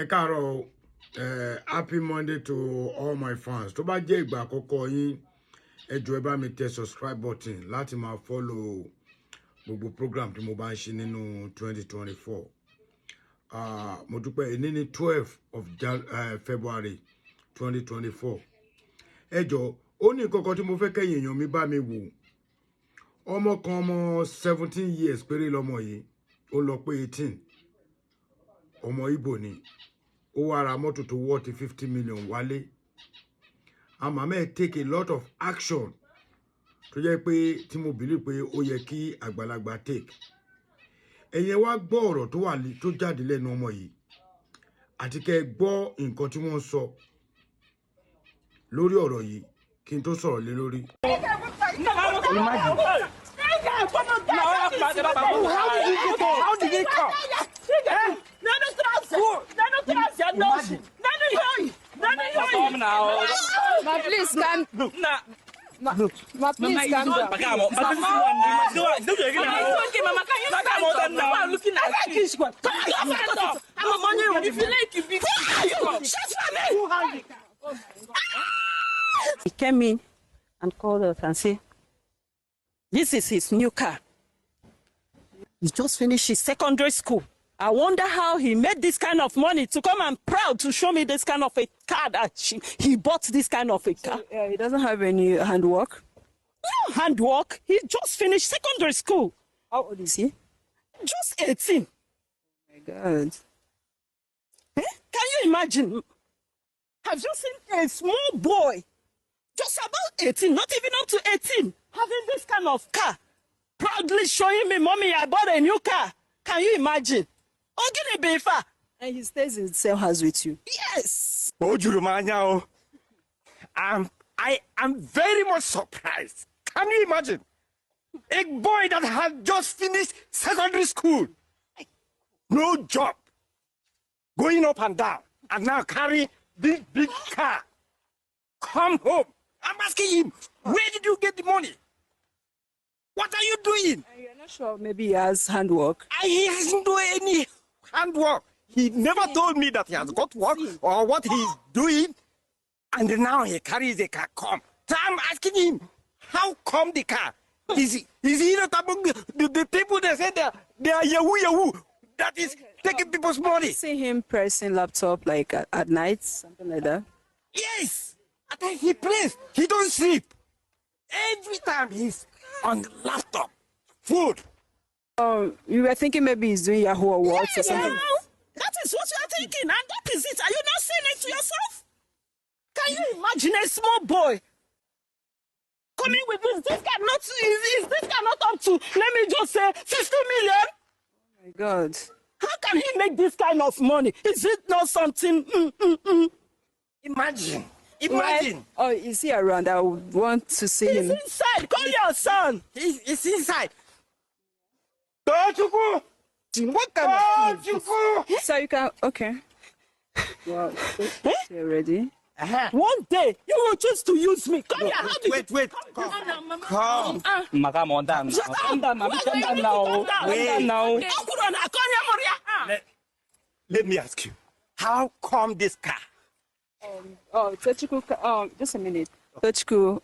Ekaro, happy Monday to all my fans. Tó bá jẹ́ ìgbà àkọ́kọ́ yín, ẹ jọ̀ọ́ ẹ bá mi tẹ subscribe button láti máa follow gbogbo program tí mo bá ń ṣe nínú 2024. Mo dúpẹ́ èní ní 12 of February 2024. Ẹ jọ̀ọ́, ó ní nǹkan tí mo fẹ́ kẹ́yin èèyàn mi bá mi wò. Ọmọ kan ọmọ 17 years péré lọ́mọ yìí, ó lọ pé 18. Ọmọ Igbo ni. Ó wá ra mọ́tò tó worth 50 million wálé. And mama take a lot of action. Tó jẹ́ pé tí mo believe pé ó yẹ kí àgbàlagbà take. Ẹ̀yin wá gbọ́ ọ̀rọ̀ tó wà tó jáde lẹ́nu ọmọ yìí. Àti kẹ́ gbọ́ nǹkan tí wọ́n sọ lórí ọ̀rọ̀ yìí kí n tó sọ̀rọ̀ lé lórí. How did he come? Ma, please calm. Ma, please calm down. He came in and called us and said, "This is his new car. He just finished his secondary school. I wonder how he made this kind of money to come and proud to show me this kind of a car that he bought this kind of a car." So, he doesn't have any handwork? No handwork. He just finished secondary school. How old is he? Just 18. Oh my God. Can you imagine? I've just seen a small boy, just about 18, not even up to 18, having this kind of car, proudly showing me, "Mommy, I bought a new car." Can you imagine? And he stays in the same house with you? Yes. I am very much surprised. Can you imagine? A boy that had just finished secondary school, no job, going up and down, and now carry this big car, come home. I'm asking him, where did you get the money? What are you doing? And you're not sure maybe he has handwork? He hasn't done any handwork. He never told me that he has got work or what he's doing. And now he carries a car come. So I'm asking him, how come the car? Is he not among the people that say they are yahoo? That is taking people's money. I see him pressing laptop like at night, something like that. Yes. And then he plays. He don't sleep. Every time he's on the laptop. Food. You were thinking maybe he's doing Yahoo or what or something? That is what you're thinking, and that is it. Are you not saying it to yourself? Can you imagine a small boy coming with this? This car not is this car not up to, let me just say, 50 million? Oh my God. How can he make this kind of money? Is it not something? Imagine. Oh, is he around? I would want to see him. He's inside. Call your son. He's inside. What kind of So you can, okay. Wow, you're ready? One day, you will choose to use me. Come here. How do you... Wait. Come. Calm down. Calm down now. Let me ask you, how come this car? Tochukwu, just a minute. Tochukwu,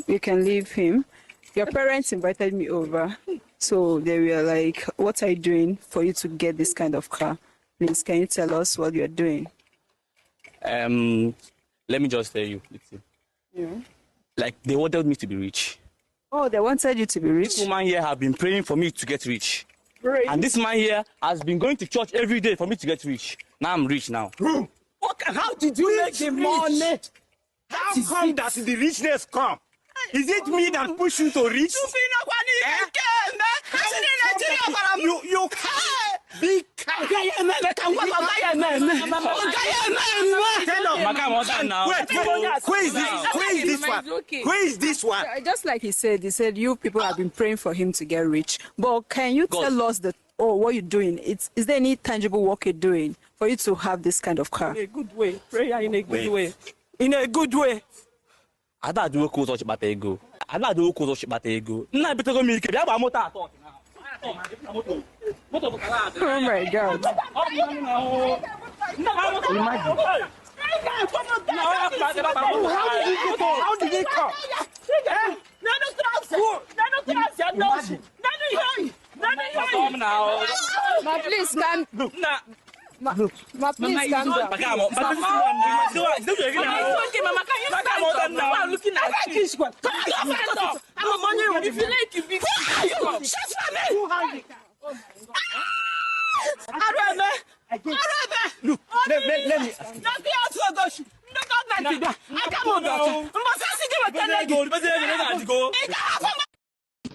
you can leave him. Your parents invited me over. So they were like, "What are you doing for you to get this kind of car? Please, can you tell us what you're doing?" Let me just tell you. Yeah. Like, they wanted me to be rich. Oh, they wanted you to be rich? This woman here have been praying for me to get rich. Right. And this man here has been going to church every day for me to get rich. Now I'm rich now. How did you make the money? How come that the richness come? Is it me that push you to reach? You big car. Who is this one? Just like he said you people have been praying for him to get rich. But can you tell us what you're doing? Is there any tangible work you're doing for you to have this kind of car? In a good way. Prayer in a good way. In a good way. Ada do ko so chibata ego. Nna bitego mi ike bia gba motor atọ. Oh my God. How did they come? Ma, please calm. Ma, please calm down. Mama, can you stand up? I'm looking at you. Stand up. I'm a money. If you like, you be. Shut Look, let me.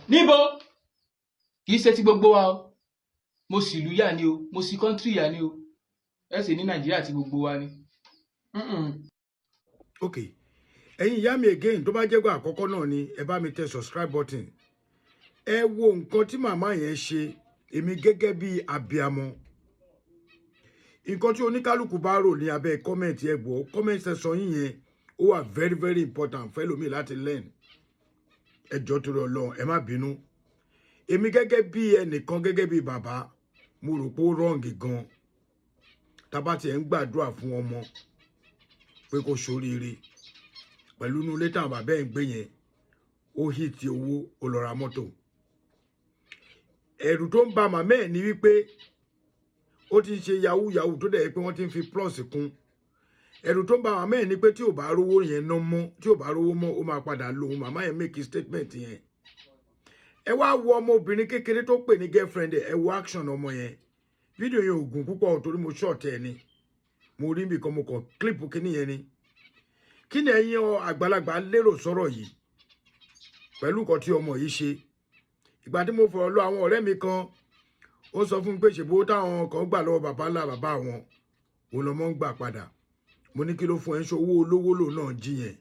Níbo kì í ṣe ti gbogbo wa o mo sì ìlú yà ni o mo sì kọ́ńtírì yà ni o ẹ sì ní Nàìjíríà ti gbogbo wa ni. ok ẹ̀yin ìyá mi again tó bá jẹ́ gbà àkọ́kọ́ náà ni ẹ bá mi tẹ subscribe button ẹ wo nǹkan tí màmá yẹn ṣe èmi gẹ́gẹ́ bí abiyamọ nǹkan tí oníkálukú bá rò ní abẹ́ comment ẹ gbọ́ comment section yín yẹn ó wà very very important fẹ́ lómi láti learn ẹjọ́ torí Ọlọ́run ẹ má bínú èmi gẹ́gẹ́ bí ẹnìkan gẹ́gẹ́ bí bàbá mo rò pé ó wrong gan tábà tí ẹ ń gbàdúrà fún ọmọ pé kó ṣoríire pẹ̀lú inú ilé táwọn bàbá ẹ̀ ń gbé yẹn ó hì tí owó ó lọ ra mọ́tò ẹ̀rù tó ń ba màmá ẹ̀ ní wípé ó ti ń ṣe yahoo yahoo tó dẹ̀ pé wọ́n ti ń fi plus kún ẹ̀rù tó ń ba màmá ẹ̀ ní pé tí ò bá rówó yẹn ná mọ́ tí ò bá rówó mọ́ ó máa padà lòun màmá yẹn make statement yẹn ẹ wá wo ọmọbìnrin kékeré tó pè ní girlfriend ẹ wo action ọmọ yẹn fídíò yẹn ò gùn púpọ̀ torí mo short ẹ ni mo rí nbìkan mo kàn clip kíní yẹn ni kí ni ẹ̀yin àgbàlagbà lérò sọ̀rọ̀ yìí pẹ̀lú nǹkan tí ọmọ yìí ṣe ìgbà tí mo fọ̀rọ̀ lọ àwọn ọ̀rẹ́ mi kan ó sọ fún mi pé ṣèbó táwọn kan gbà lọ́wọ́ bàbá ńlá bàbá wọn òun lọ́mọ ń gbà padà mo ní kí ló fún ẹ ń ṣe owó olówó lò náà jí yẹn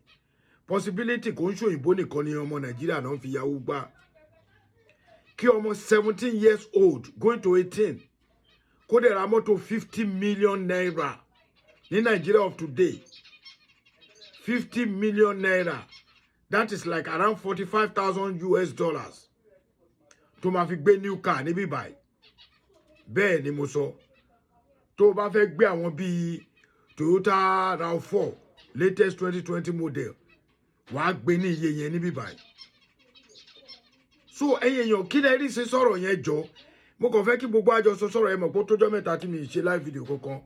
possibility kò ń ṣòyìnbó nìkan ni ọmọ Nàìjíríà náà fi yahoo gbà kí ọmọ 17 years old going to 18 kó dẹ̀ ra mọ́tò 50 million naira ní Nigeria of today 50 million naira that is like around 45,000 US dollars tó máa fi gbé new car níbí báyìí bẹ́ẹ̀ ni mo sọ tó bá fẹ́ gbé àwọn bíi Toyota RAV4 latest 2020 model wàá gbé ní iye yẹn níbí báyìí so ẹ̀yin èèyàn kí lẹ rí ṣe sọ̀rọ̀ yẹn jọ mo kàn fẹ́ kí gbogbo àjọsọ sọ̀rọ̀ ẹ mọ̀ pé ó tójọ́ mẹ́ta tí mi ṣe live video kankan